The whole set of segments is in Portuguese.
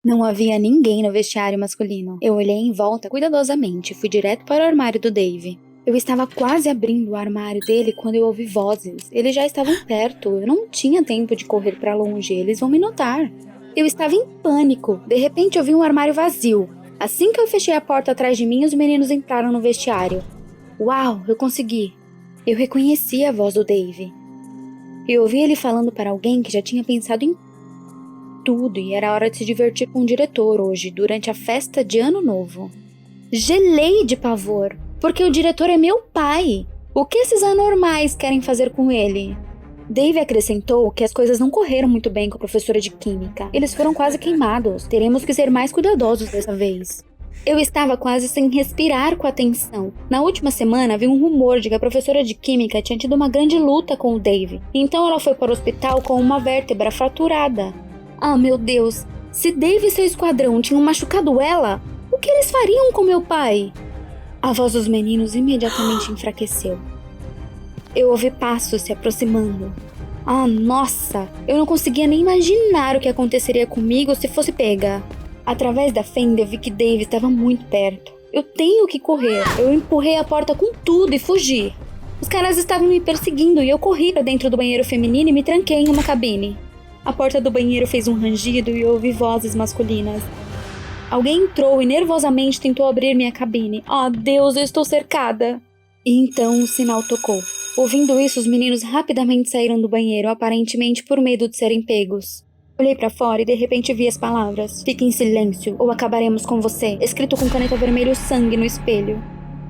Não havia ninguém no vestiário masculino. Eu olhei em volta cuidadosamente e fui direto para o armário do Dave. Eu estava quase abrindo o armário dele quando eu ouvi vozes. Eles já estavam perto. Eu não tinha tempo de correr para longe. Eles vão me notar. Eu estava em pânico. De repente eu vi um armário vazio. Assim que eu fechei a porta atrás de mim, os meninos entraram no vestiário. Uau, eu consegui. Eu reconheci a voz do Dave. Eu ouvi ele falando para alguém que já tinha pensado em tudo e era hora de se divertir com o diretor hoje, durante a festa de Ano Novo. Gelei de pavor, porque o diretor é meu pai. O que esses anormais querem fazer com ele? Dave acrescentou que as coisas não correram muito bem com a professora de química. Eles foram quase queimados. Teremos que ser mais cuidadosos dessa vez. Eu estava quase sem respirar com a tensão. Na última semana, havia um rumor de que a professora de química tinha tido uma grande luta com o Dave. Então ela foi para o hospital com uma vértebra fraturada. Ah, meu Deus! Se Dave e seu esquadrão tinham machucado ela, o que eles fariam com meu pai? A voz dos meninos imediatamente enfraqueceu. Eu ouvi passos se aproximando. Ah, nossa! Eu não conseguia nem imaginar o que aconteceria comigo se fosse pega. Através da fenda eu vi que Dave estava muito perto. Eu tenho que correr. Eu empurrei a porta com tudo e fugi. Os caras estavam me perseguindo e eu corri para dentro do banheiro feminino e me tranquei em uma cabine. A porta do banheiro fez um rangido e eu ouvi vozes masculinas. Alguém entrou e nervosamente tentou abrir minha cabine. Oh, Deus, eu estou cercada! E então o sinal tocou. Ouvindo isso, os meninos rapidamente saíram do banheiro, aparentemente por medo de serem pegos. Olhei pra fora e de repente vi as palavras: "Fique em silêncio ou acabaremos com você", escrito com caneta vermelha e sangue no espelho.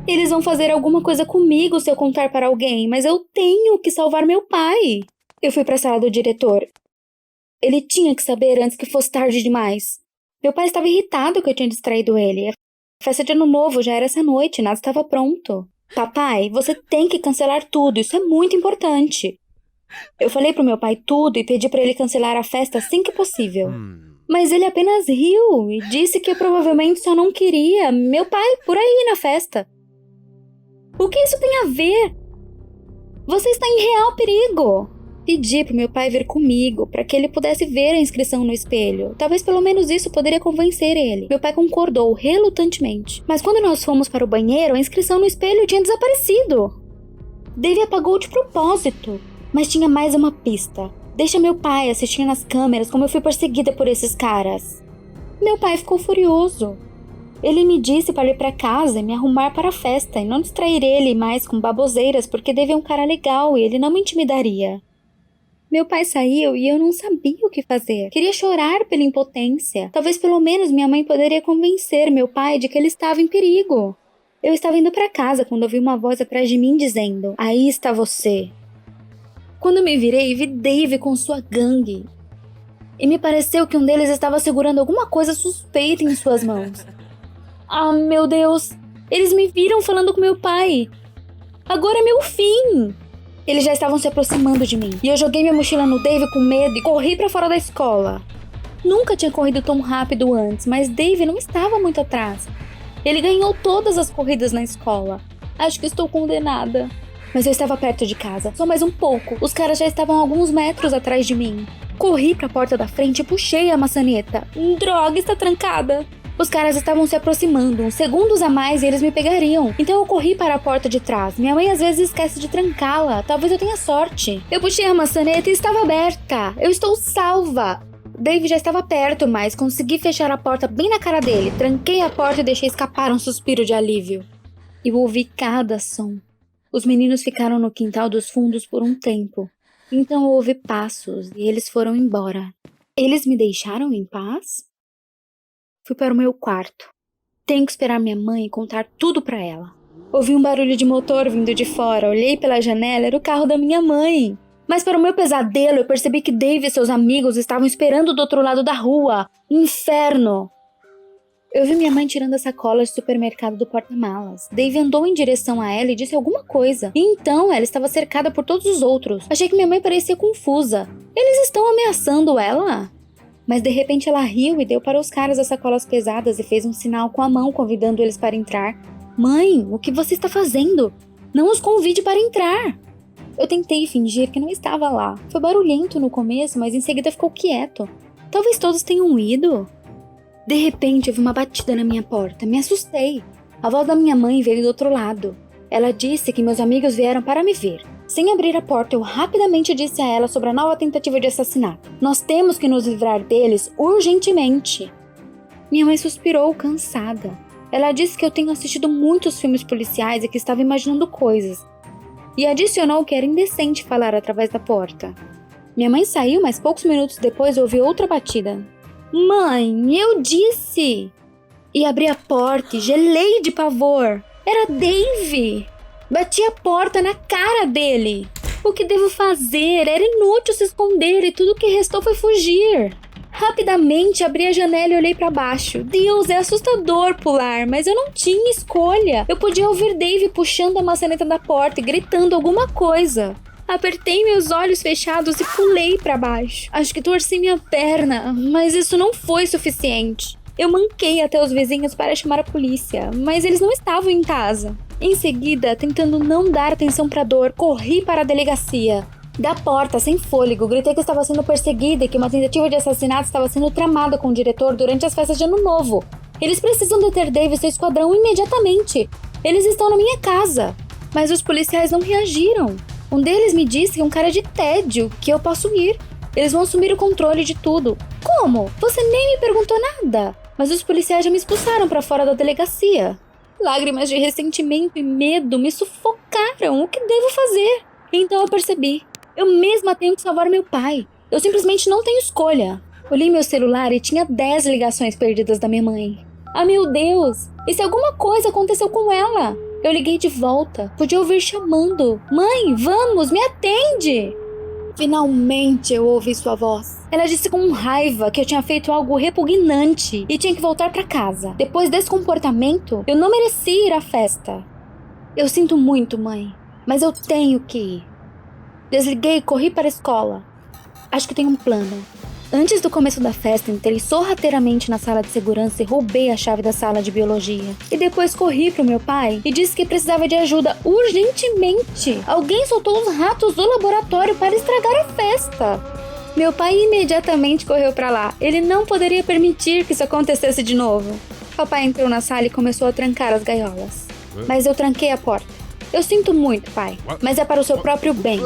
Eles vão fazer alguma coisa comigo se eu contar para alguém, mas eu tenho que salvar meu pai. Eu fui pra sala do diretor. Ele tinha que saber antes que fosse tarde demais. Meu pai estava irritado que eu tinha distraído ele. A festa de Ano Novo já era essa noite, nada estava pronto. Papai, você tem que cancelar tudo, isso é muito importante. Eu falei pro meu pai tudo e pedi para ele cancelar a festa assim que possível. Mas ele apenas riu e disse que provavelmente só não queria meu pai por aí na festa. O que isso tem a ver? Você está em real perigo. Pedi pro meu pai vir comigo, para que ele pudesse ver a inscrição no espelho. Talvez pelo menos isso poderia convencer ele. Meu pai concordou relutantemente. Mas quando nós fomos para o banheiro, a inscrição no espelho tinha desaparecido. Dave apagou de propósito. Mas tinha mais uma pista. Deixa meu pai assistir nas câmeras como eu fui perseguida por esses caras. Meu pai ficou furioso. Ele me disse para ir para casa e me arrumar para a festa e não distrair ele mais com baboseiras porque Dave é um cara legal e ele não me intimidaria. Meu pai saiu e eu não sabia o que fazer. Queria chorar pela impotência. Talvez pelo menos minha mãe poderia convencer meu pai de que ele estava em perigo. Eu estava indo para casa quando ouvi uma voz atrás de mim dizendo: "Aí está você." Quando me virei, vi Dave com sua gangue. E me pareceu que um deles estava segurando alguma coisa suspeita em suas mãos. Ah, meu Deus! Eles me viram falando com meu pai. Agora é meu fim! Eles já estavam se aproximando de mim. E eu joguei minha mochila no Dave com medo e corri pra fora da escola. Nunca tinha corrido tão rápido antes, mas Dave não estava muito atrás. Ele ganhou todas as corridas na escola. Acho que estou condenada. Mas eu estava perto de casa, só mais um pouco. Os caras já estavam a alguns metros atrás de mim. Corri pra porta da frente e puxei a maçaneta. Droga, está trancada. Os caras estavam se aproximando, uns segundos a mais e eles me pegariam. Então eu corri para a porta de trás. Minha mãe às vezes esquece de trancá-la. Talvez eu tenha sorte. Eu puxei a maçaneta e estava aberta. Eu estou salva. Dave já estava perto, mas consegui fechar a porta bem na cara dele. Tranquei a porta e deixei escapar um suspiro de alívio. Eu ouvi cada som. Os meninos ficaram no quintal dos fundos por um tempo. Então eu ouvi passos e eles foram embora. Eles me deixaram em paz? Fui para o meu quarto. Tenho que esperar minha mãe e contar tudo para ela. Ouvi um barulho de motor vindo de fora. Olhei pela janela, era o carro da minha mãe. Mas para o meu pesadelo, eu percebi que Dave e seus amigos estavam esperando do outro lado da rua. Inferno! Eu vi minha mãe tirando a sacola de supermercado do porta-malas. Dave andou em direção a ela e disse alguma coisa. E então ela estava cercada por todos os outros. Achei que minha mãe parecia confusa. Eles estão ameaçando ela? Mas de repente ela riu e deu para os caras as sacolas pesadas e fez um sinal com a mão convidando eles para entrar. Mãe, o que você está fazendo? Não os convide para entrar. Eu tentei fingir que não estava lá. Foi barulhento no começo, mas em seguida ficou quieto. Talvez todos tenham ido. De repente, houve uma batida na minha porta. Me assustei. A voz da minha mãe veio do outro lado. Ela disse que meus amigos vieram para me ver. Sem abrir a porta, eu rapidamente disse a ela sobre a nova tentativa de assassinato. Nós temos que nos livrar deles urgentemente. Minha mãe suspirou, cansada. Ela disse que eu tenho assistido muitos filmes policiais e que estava imaginando coisas. E adicionou que era indecente falar através da porta. Minha mãe saiu, mas poucos minutos depois eu ouvi outra batida. Mãe, eu disse! E abri a porta e gelei de pavor. Era Dave! Bati a porta na cara dele. O que devo fazer? Era inútil se esconder e tudo o que restou foi fugir. Rapidamente abri a janela e olhei para baixo. Deus, é assustador pular, mas eu não tinha escolha. Eu podia ouvir Dave puxando a maçaneta da porta e gritando alguma coisa. Apertei meus olhos fechados e pulei para baixo. Acho que torci minha perna, mas isso não foi suficiente. Eu manquei até os vizinhos para chamar a polícia, mas eles não estavam em casa. Em seguida, tentando não dar atenção para a dor, corri para a delegacia. Da porta, sem fôlego, gritei que estava sendo perseguida e que uma tentativa de assassinato estava sendo tramada com o diretor durante as festas de Ano Novo. Eles precisam deter Dave e seu esquadrão imediatamente. Eles estão na minha casa. Mas os policiais não reagiram. Um deles me disse que é um cara de tédio, que eu posso ir. Eles vão assumir o controle de tudo. Como? Você nem me perguntou nada. Mas os policiais já me expulsaram para fora da delegacia. Lágrimas de ressentimento e medo me sufocaram. O que devo fazer? Então eu percebi. Eu mesma tenho que salvar meu pai. Eu simplesmente não tenho escolha. Olhei meu celular e tinha 10 ligações perdidas da minha mãe. Ah, meu Deus! E se alguma coisa aconteceu com ela? Eu liguei de volta. Podia ouvir chamando. Mãe, vamos, me atende! Finalmente eu ouvi sua voz. Ela disse com raiva que eu tinha feito algo repugnante e tinha que voltar para casa. Depois desse comportamento, eu não merecia ir à festa. Eu sinto muito, mãe, mas eu tenho que ir. Desliguei e corri para a escola. Acho que tenho um plano. Antes do começo da festa, entrei sorrateiramente na sala de segurança e roubei a chave da sala de biologia. E depois corri pro meu pai e disse que precisava de ajuda urgentemente. Alguém soltou os ratos do laboratório para estragar a festa. Meu pai imediatamente correu para lá. Ele não poderia permitir que isso acontecesse de novo. Papai entrou na sala e começou a trancar as gaiolas. Mas eu tranquei a porta. Eu sinto muito, pai, mas é para o seu próprio bem.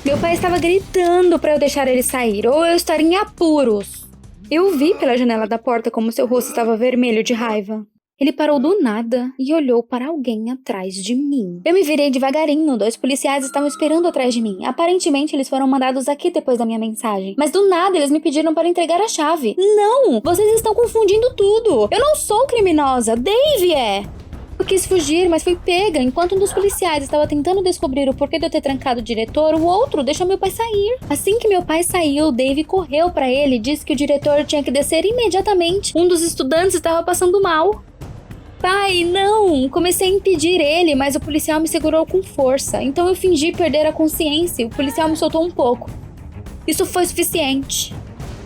Meu pai estava gritando para eu deixar ele sair, ou eu estaria em apuros. Eu vi pela janela da porta como seu rosto estava vermelho de raiva. Ele parou do nada e olhou para alguém atrás de mim. Eu me virei devagarinho, 2 policiais estavam esperando atrás de mim. Aparentemente, eles foram mandados aqui depois da minha mensagem. Mas do nada, eles me pediram para entregar a chave. Não! Vocês estão confundindo tudo! Eu não sou criminosa! Dave é! Eu quis fugir, mas fui pega. Enquanto um dos policiais estava tentando descobrir o porquê de eu ter trancado o diretor, o outro deixou meu pai sair. Assim que meu pai saiu, Dave correu para ele e disse que o diretor tinha que descer imediatamente. Um dos estudantes estava passando mal. Pai, não! Comecei a impedir ele, mas o policial me segurou com força. Então eu fingi perder a consciência e o policial me soltou um pouco. Isso foi suficiente.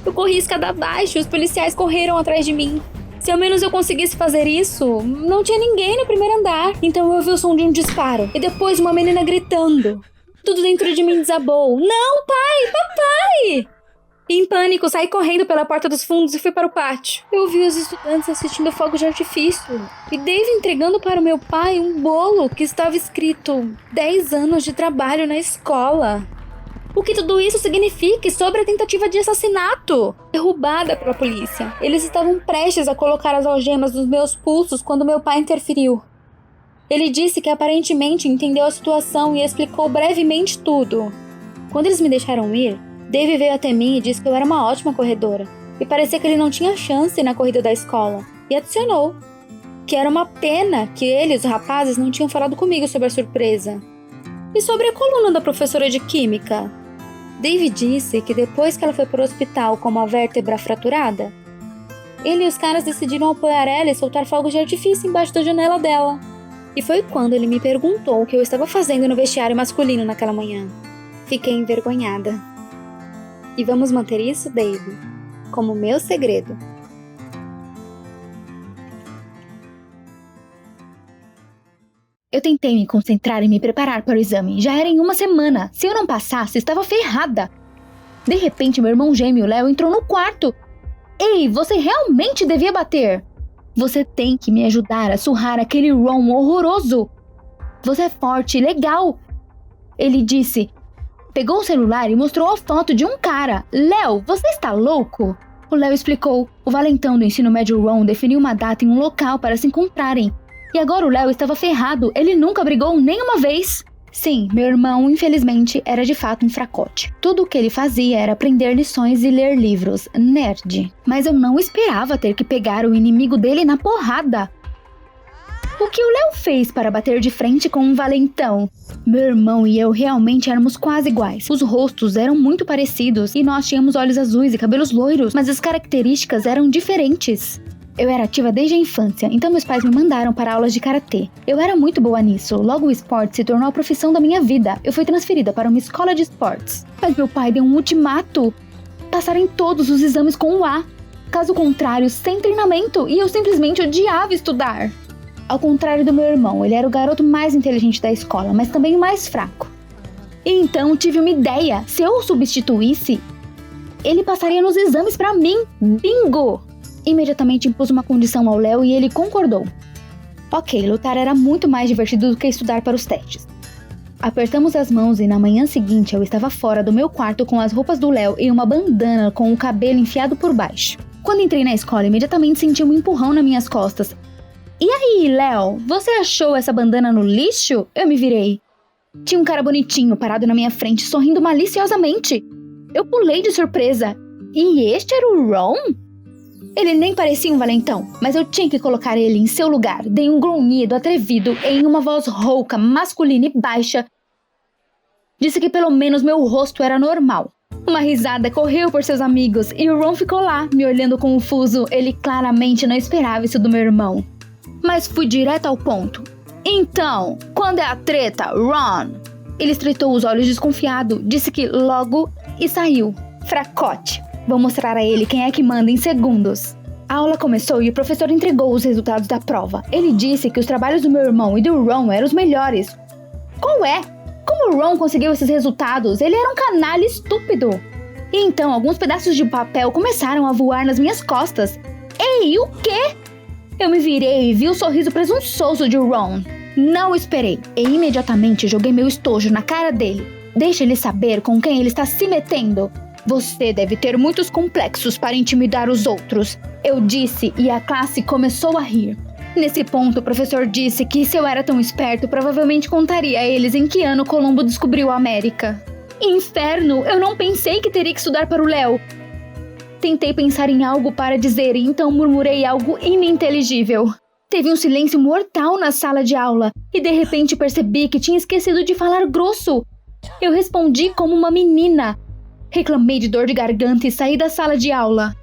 Eu corri escada abaixo e os policiais correram atrás de mim. Se ao menos eu conseguisse fazer isso, não tinha ninguém no primeiro andar. Então eu ouvi o som de um disparo. E depois uma menina gritando. Tudo dentro de mim desabou. Não, pai! Papai! Em pânico, saí correndo pela porta dos fundos e fui para o pátio. Eu vi os estudantes assistindo fogos de artifício. E Dave entregando para o meu pai um bolo que estava escrito 10 anos de trabalho na escola. O que tudo isso significa sobre a tentativa de assassinato? Derrubada pela polícia. Eles estavam prestes a colocar as algemas nos meus pulsos quando meu pai interferiu. Ele disse que aparentemente entendeu a situação e explicou brevemente tudo. Quando eles me deixaram ir, Dave veio até mim e disse que eu era uma ótima corredora. E parecia que ele não tinha chance na corrida da escola. E adicionou que era uma pena que ele e os rapazes não tinham falado comigo sobre a surpresa. E sobre a coluna da professora de química? Dave disse que depois que ela foi para o hospital com uma vértebra fraturada, ele e os caras decidiram apoiar ela e soltar fogos de artifício embaixo da janela dela. E foi quando ele me perguntou o que eu estava fazendo no vestiário masculino naquela manhã. Fiquei envergonhada. E vamos manter isso, Dave, como meu segredo. Eu tentei me concentrar e me preparar para o exame. Já era em uma semana. Se eu não passasse, estava ferrada. De repente, meu irmão gêmeo, Léo, entrou no quarto. Ei, você realmente devia bater! Você tem que me ajudar a surrar aquele Ron horroroso! Você é forte e legal! Ele disse. Pegou o celular e mostrou a foto de um cara. Léo, você está louco? O Léo explicou. O valentão do ensino médio Ron definiu uma data e um local para se encontrarem. E agora o Léo estava ferrado. Ele nunca brigou nem uma vez. Sim, meu irmão, infelizmente, era de fato um fracote. Tudo o que ele fazia era aprender lições e ler livros. Nerd. Mas eu não esperava ter que pegar o inimigo dele na porrada. O que o Léo fez para bater de frente com um valentão? Meu irmão e eu realmente éramos quase iguais. Os rostos eram muito parecidos e nós tínhamos olhos azuis e cabelos loiros, mas as características eram diferentes. Eu era ativa desde a infância, então meus pais me mandaram para aulas de karatê. Eu era muito boa nisso, logo o esporte se tornou a profissão da minha vida. Eu fui transferida para uma escola de esportes. Mas meu pai deu um ultimato: passar em todos os exames com um A. Caso contrário, sem treinamento, e eu simplesmente odiava estudar. Ao contrário do meu irmão, ele era o garoto mais inteligente da escola, mas também o mais fraco. E então tive uma ideia: se eu o substituísse, ele passaria nos exames para mim. Bingo! Imediatamente impus uma condição ao Léo e ele concordou. Ok, lutar era muito mais divertido do que estudar para os testes. Apertamos as mãos e na manhã seguinte eu estava fora do meu quarto com as roupas do Léo e uma bandana com o cabelo enfiado por baixo. Quando entrei na escola, imediatamente senti um empurrão nas minhas costas. E aí, Léo, você achou essa bandana no lixo? Eu me virei. Tinha um cara bonitinho parado na minha frente, sorrindo maliciosamente. Eu pulei de surpresa. E este era o Ron? Ele nem parecia um valentão, mas eu tinha que colocar ele em seu lugar. Dei um grunhido atrevido em uma voz rouca, masculina e baixa. Disse que pelo menos meu rosto era normal. Uma risada correu por seus amigos e o Ron ficou lá, me olhando confuso. Ele claramente não esperava isso do meu irmão. Mas fui direto ao ponto. Então, quando é a treta, Ron? Ele estreitou os olhos desconfiado, disse que logo e saiu. Fracote. Vou mostrar a ele quem é que manda em segundos. A aula começou e o professor entregou os resultados da prova. Ele disse que os trabalhos do meu irmão e do Ron eram os melhores. Qual é? Como o Ron conseguiu esses resultados? Ele era um canalha estúpido. E então alguns pedaços de papel começaram a voar nas minhas costas. Ei, o quê? Eu me virei e vi o sorriso presunçoso de Ron. Não esperei e imediatamente joguei meu estojo na cara dele. Deixa ele saber com quem ele está se metendo. Você deve ter muitos complexos para intimidar os outros, eu disse e a classe começou a rir. Nesse ponto, o professor disse que se eu era tão esperto, provavelmente contaria a eles em que ano Colombo descobriu a América. Inferno, eu não pensei que teria que estudar para o Léo. Tentei pensar em algo para dizer e então murmurei algo ininteligível. Teve um silêncio mortal na sala de aula e de repente percebi que tinha esquecido de falar grosso. Eu respondi como uma menina. Reclamei de dor de garganta e saí da sala de aula.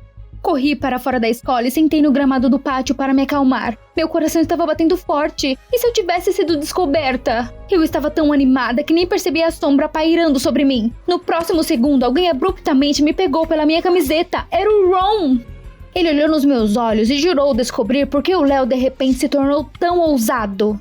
Corri para fora da escola e sentei no gramado do pátio para me acalmar. Meu coração estava batendo forte. E se eu tivesse sido descoberta? Eu estava tão animada que nem percebi a sombra pairando sobre mim. No próximo segundo, alguém abruptamente me pegou pela minha camiseta. Era o Ron! Ele olhou nos meus olhos e jurou descobrir por que o Léo de repente se tornou tão ousado.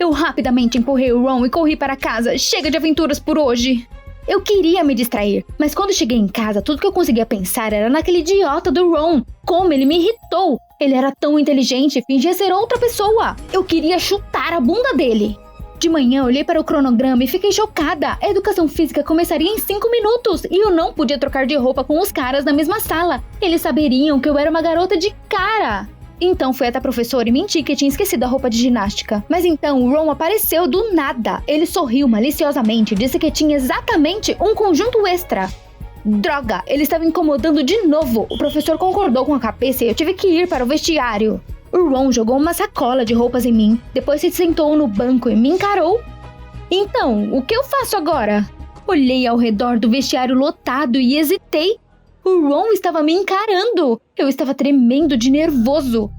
Eu rapidamente empurrei o Ron e corri para casa. Chega de aventuras por hoje! Eu queria me distrair, mas quando cheguei em casa, tudo que eu conseguia pensar era naquele idiota do Ron. Como ele me irritou! Ele era tão inteligente, fingia ser outra pessoa. Eu queria chutar a bunda dele. De manhã, olhei para o cronograma e fiquei chocada. A educação física começaria em 5 minutos e eu não podia trocar de roupa com os caras na mesma sala. Eles saberiam que eu era uma garota de cara. Então fui até a professora e menti que tinha esquecido a roupa de ginástica. Mas então o Ron apareceu do nada. Ele sorriu maliciosamente e disse que tinha exatamente um conjunto extra. Droga, ele estava incomodando de novo. O professor concordou com a cabeça e eu tive que ir para o vestiário. O Ron jogou uma sacola de roupas em mim. Depois se sentou no banco e me encarou. Então, o que eu faço agora? Olhei ao redor do vestiário lotado e hesitei. O Ron estava me encarando. Eu estava tremendo de nervoso.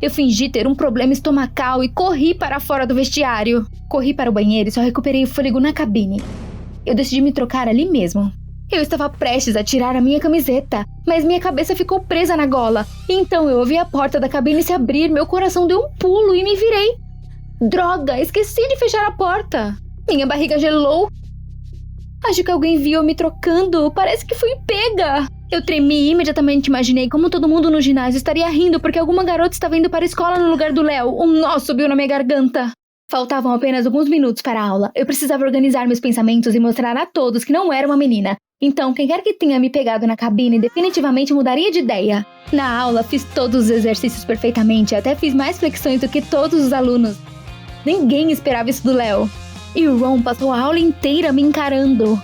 Eu fingi ter um problema estomacal e corri para fora do vestiário. Corri para o banheiro e só recuperei o fôlego na cabine. Eu decidi me trocar ali mesmo. Eu estava prestes a tirar a minha camiseta, mas minha cabeça ficou presa na gola. Então eu ouvi a porta da cabine se abrir, meu coração deu um pulo e me virei. Droga, esqueci de fechar a porta. Minha barriga gelou. Acho que alguém viu eu me trocando. Parece que fui pega. Eu tremi e imediatamente imaginei como todo mundo no ginásio estaria rindo porque alguma garota estava indo para a escola no lugar do Léo. Um nó subiu na minha garganta. Faltavam apenas alguns minutos para a aula. Eu precisava organizar meus pensamentos e mostrar a todos que não era uma menina. Então, quem quer que tenha me pegado na cabine definitivamente mudaria de ideia. Na aula, fiz todos os exercícios perfeitamente, até fiz mais flexões do que todos os alunos. Ninguém esperava isso do Léo. E o Ron passou a aula inteira me encarando.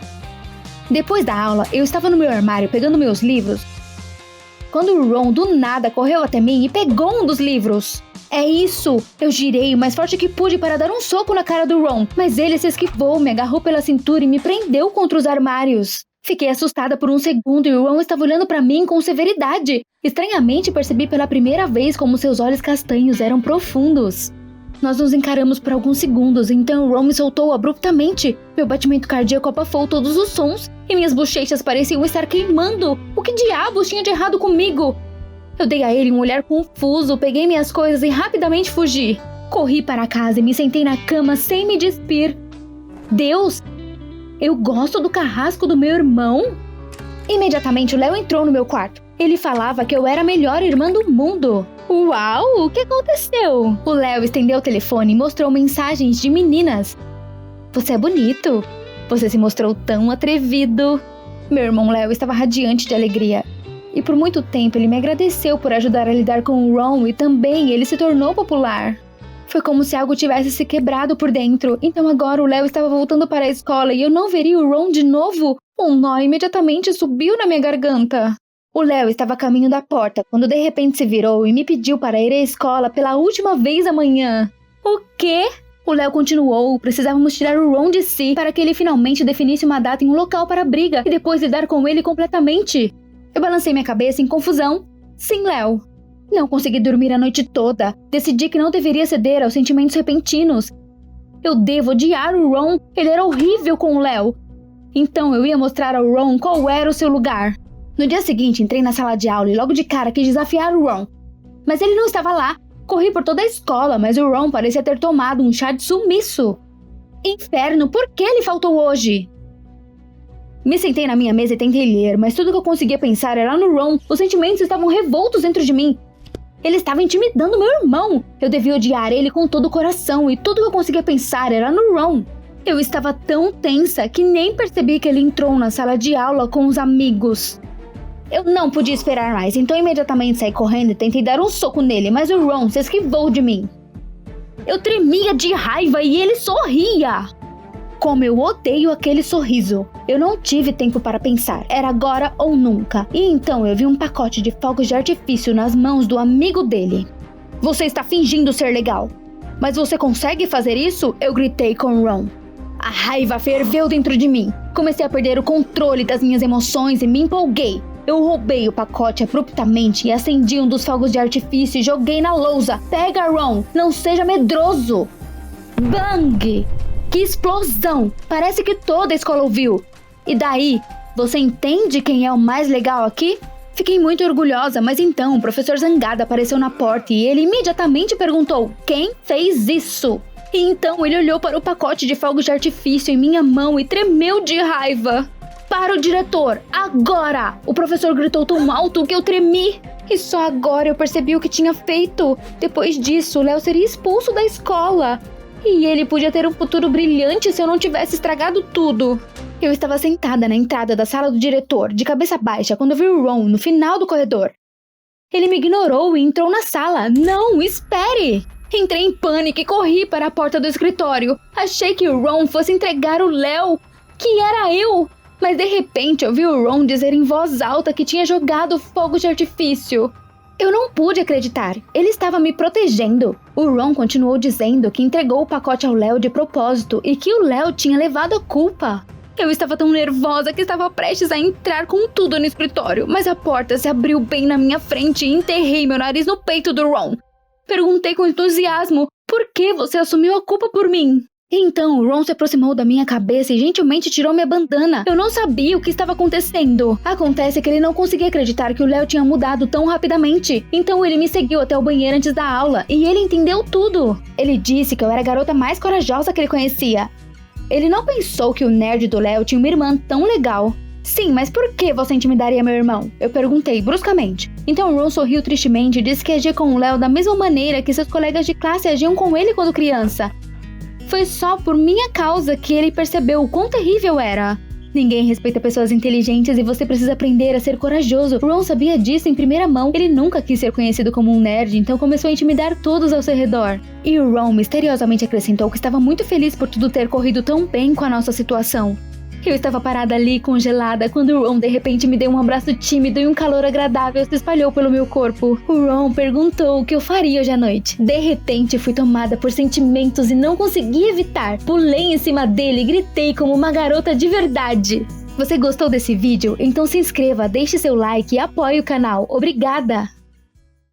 Depois da aula, eu estava no meu armário pegando meus livros, quando o Ron do nada correu até mim e pegou um dos livros. É isso! Eu girei o mais forte que pude para dar um soco na cara do Ron, mas ele se esquivou, me agarrou pela cintura e me prendeu contra os armários. Fiquei assustada por um segundo e o Ron estava olhando para mim com severidade. Estranhamente percebi pela primeira vez como seus olhos castanhos eram profundos. Nós nos encaramos por alguns segundos, então o Ron me soltou abruptamente. Meu batimento cardíaco abafou todos os sons e minhas bochechas pareciam estar queimando. O que diabos tinha de errado comigo? Eu dei a ele um olhar confuso, peguei minhas coisas e rapidamente fugi. Corri para casa e me sentei na cama sem me despir. Deus! Eu gosto do carrasco do meu irmão? Imediatamente o Léo entrou no meu quarto. Ele falava que eu era a melhor irmã do mundo. Uau, o que aconteceu? O Léo estendeu o telefone e mostrou mensagens de meninas. Você é bonito. Você se mostrou tão atrevido. Meu irmão Léo estava radiante de alegria. E por muito tempo ele me agradeceu por ajudar a lidar com o Ron e também ele se tornou popular. Foi como se algo tivesse se quebrado por dentro. Então agora o Léo estava voltando para a escola e eu não veria o Ron de novo. Um nó imediatamente subiu na minha garganta. O Léo estava a caminho da porta quando de repente se virou e me pediu para ir à escola pela última vez amanhã. O quê? O Léo continuou. Precisávamos tirar o Ron de si para que ele finalmente definisse uma data em um local para a briga e depois lidar com ele completamente. Eu balancei minha cabeça em confusão. Sim, Léo. Não consegui dormir a noite toda. Decidi que não deveria ceder aos sentimentos repentinos. Eu devo odiar o Ron. Ele era horrível com o Léo. Então eu ia mostrar ao Ron qual era o seu lugar. No dia seguinte, entrei na sala de aula e logo de cara quis desafiar o Ron. Mas ele não estava lá. Corri por toda a escola, mas o Ron parecia ter tomado um chá de sumiço. Inferno, por que ele faltou hoje? Me sentei na minha mesa e tentei ler, mas tudo que eu conseguia pensar era no Ron. Os sentimentos estavam revoltos dentro de mim. Ele estava intimidando meu irmão. Eu devia odiar ele com todo o coração e tudo que eu conseguia pensar era no Ron. Eu estava tão tensa que nem percebi que ele entrou na sala de aula com os amigos. Eu não podia esperar mais, então imediatamente saí correndo e tentei dar um soco nele, mas o Ron se esquivou de mim. Eu tremia de raiva e ele sorria. Como eu odeio aquele sorriso. Eu não tive tempo para pensar, era agora ou nunca. E então eu vi um pacote de fogos de artifício nas mãos do amigo dele. Você está fingindo ser legal. Mas você consegue fazer isso? Eu gritei com o Ron. A raiva ferveu dentro de mim. Comecei a perder o controle das minhas emoções e me empolguei. Eu roubei o pacote abruptamente e acendi um dos fogos de artifício e joguei na lousa. Pega, Ron! Não seja medroso! Bang! Que explosão! Parece que toda a escola ouviu. E daí, você entende quem é o mais legal aqui? Fiquei muito orgulhosa, mas então o professor zangado apareceu na porta e ele imediatamente perguntou: quem fez isso? E então ele olhou para o pacote de fogos de artifício em minha mão e tremeu de raiva. Para o diretor, agora! O professor gritou tão alto que eu tremi. E só agora eu percebi o que tinha feito. Depois disso, o Léo seria expulso da escola. E ele podia ter um futuro brilhante se eu não tivesse estragado tudo. Eu estava sentada na entrada da sala do diretor, de cabeça baixa, quando vi o Ron no final do corredor. Ele me ignorou e entrou na sala. Não, espere! Entrei em pânico e corri para a porta do escritório. Achei que o Ron fosse entregar o Léo, que era eu. Mas de repente eu vi o Ron dizer em voz alta que tinha jogado fogo de artifício. Eu não pude acreditar. Ele estava me protegendo. O Ron continuou dizendo que entregou o pacote ao Léo de propósito e que o Léo tinha levado a culpa. Eu estava tão nervosa que estava prestes a entrar com tudo no escritório, mas a porta se abriu bem na minha frente e enterrei meu nariz no peito do Ron. Perguntei com entusiasmo: por que você assumiu a culpa por mim? Então o Ron se aproximou da minha cabeça e gentilmente tirou minha bandana. Eu não sabia o que estava acontecendo. Acontece que ele não conseguia acreditar que o Léo tinha mudado tão rapidamente. Então ele me seguiu até o banheiro antes da aula e ele entendeu tudo. Ele disse que eu era a garota mais corajosa que ele conhecia. Ele não pensou que o nerd do Léo tinha uma irmã tão legal. Sim, mas por que você intimidaria meu irmão? Eu perguntei, bruscamente. Então Ron sorriu tristemente e disse que agia com o Léo da mesma maneira que seus colegas de classe agiam com ele quando criança. Foi só por minha causa que ele percebeu o quão terrível era. Ninguém respeita pessoas inteligentes e você precisa aprender a ser corajoso. Ron sabia disso em primeira mão. Ele nunca quis ser conhecido como um nerd, então começou a intimidar todos ao seu redor. E Ron misteriosamente acrescentou que estava muito feliz por tudo ter corrido tão bem com a nossa situação. Eu estava parada ali, congelada, quando Ron de repente me deu um abraço tímido e um calor agradável se espalhou pelo meu corpo. O Ron perguntou o que eu faria hoje à noite. De repente, fui tomada por sentimentos e não consegui evitar. Pulei em cima dele e gritei como uma garota de verdade. Você gostou desse vídeo? Então se inscreva, deixe seu like e apoie o canal. Obrigada!